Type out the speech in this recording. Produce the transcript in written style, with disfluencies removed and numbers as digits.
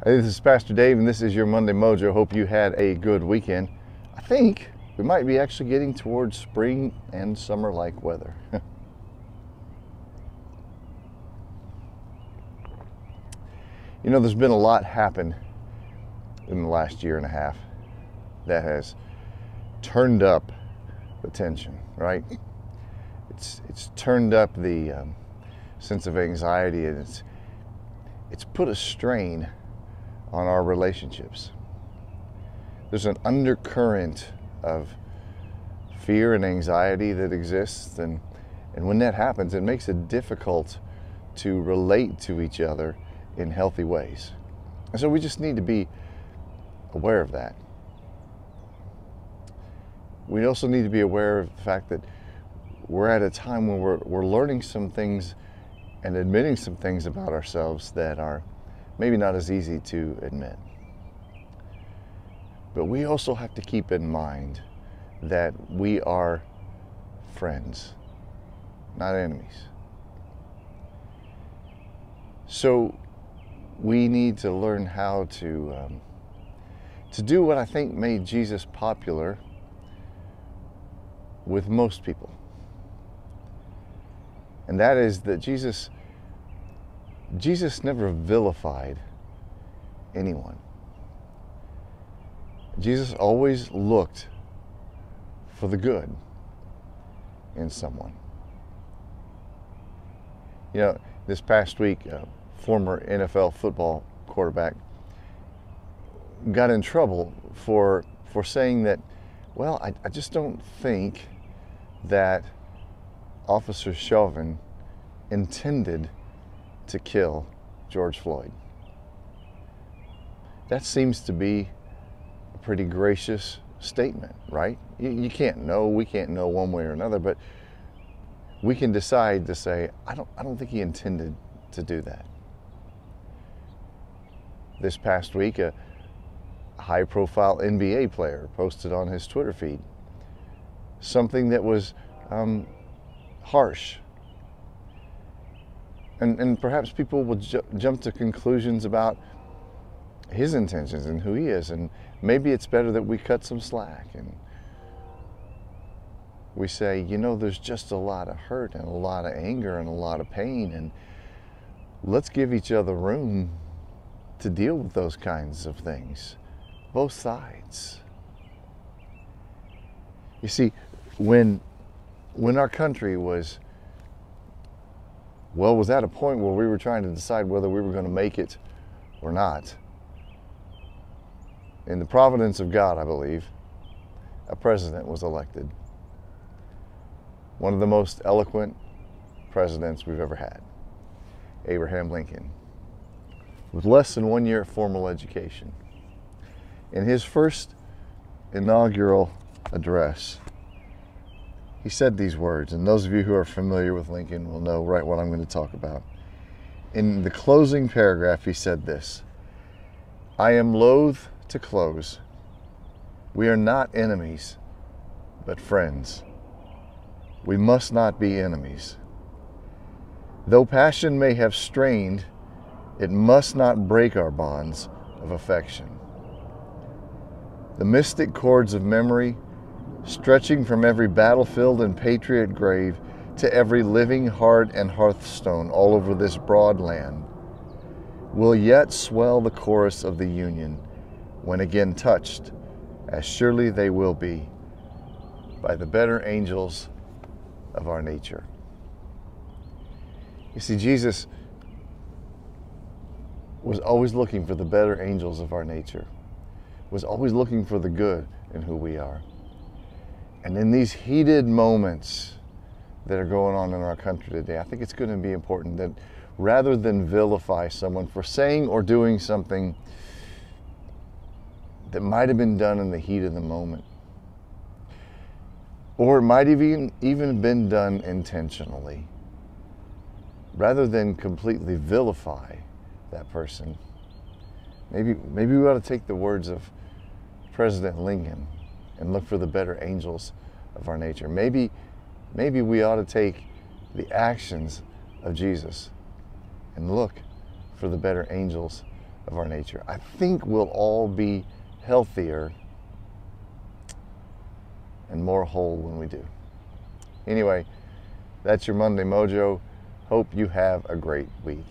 Hey, this is Pastor Dave, and this is your Monday Mojo. Hope you had a good weekend. I think we might be actually getting towards spring and summer-like weather. You know, there's been a lot happen in the last year and a half that has turned up the tension, right? It's turned up the sense of anxiety, and it's put a strain on our relationships. There's an undercurrent of fear and anxiety that exists, and when that happens, it makes it difficult to relate to each other in healthy ways. And so we just need to be aware of that. We also need to be aware of the fact that we're at a time when we're learning some things and admitting some things about ourselves that are maybe not as easy to admit. But we also have to keep in mind that we are friends, not enemies. So we need to learn how to do what I think made Jesus popular with most people. And that is that Jesus never vilified anyone. Jesus always looked for the good in someone. You know, this past week, former NFL football quarterback got in trouble for saying that, well, I just don't think that Officer Chauvin intended to kill George Floyd. That seems to be a pretty gracious statement, right? You can't know, we can't know one way or another, but we can decide to say, I don't think he intended to do that. This past week, a high-profile NBA player posted on his Twitter feed something that was harsh. And perhaps people will jump to conclusions about his intentions and who he is, and maybe it's better that we cut some slack and we say, you know, there's just a lot of hurt and a lot of anger and a lot of pain, and let's give each other room to deal with those kinds of things, both sides. You see, when our country was at a point where we were trying to decide whether we were going to make it or not, in the providence of God, I believe, a president was elected. One of the most eloquent presidents we've ever had, Abraham Lincoln, with less than 1 year of formal education. In his first inaugural address, he said these words, and those of you who are familiar with Lincoln will know right what I'm going to talk about. In the closing paragraph, he said this: "I am loath to close. We are not enemies, but friends. We must not be enemies. Though passion may have strained, it must not break our bonds of affection. The mystic cords of memory, stretching from every battlefield and patriot grave to every living heart and hearthstone all over this broad land, will yet swell the chorus of the Union when again touched, as surely they will be, by the better angels of our nature." You see, Jesus was always looking for the better angels of our nature, was always looking for the good in who we are. And in these heated moments that are going on in our country today, I think it's going to be important that rather than vilify someone for saying or doing something that might have been done in the heat of the moment, or it might have even been done intentionally, rather than completely vilify that person, maybe we ought to take the words of President Lincoln and look for the better angels of our nature. Maybe we ought to take the actions of Jesus and look for the better angels of our nature. I think we'll all be healthier and more whole when we do. Anyway, that's your Monday Mojo. Hope you have a great week.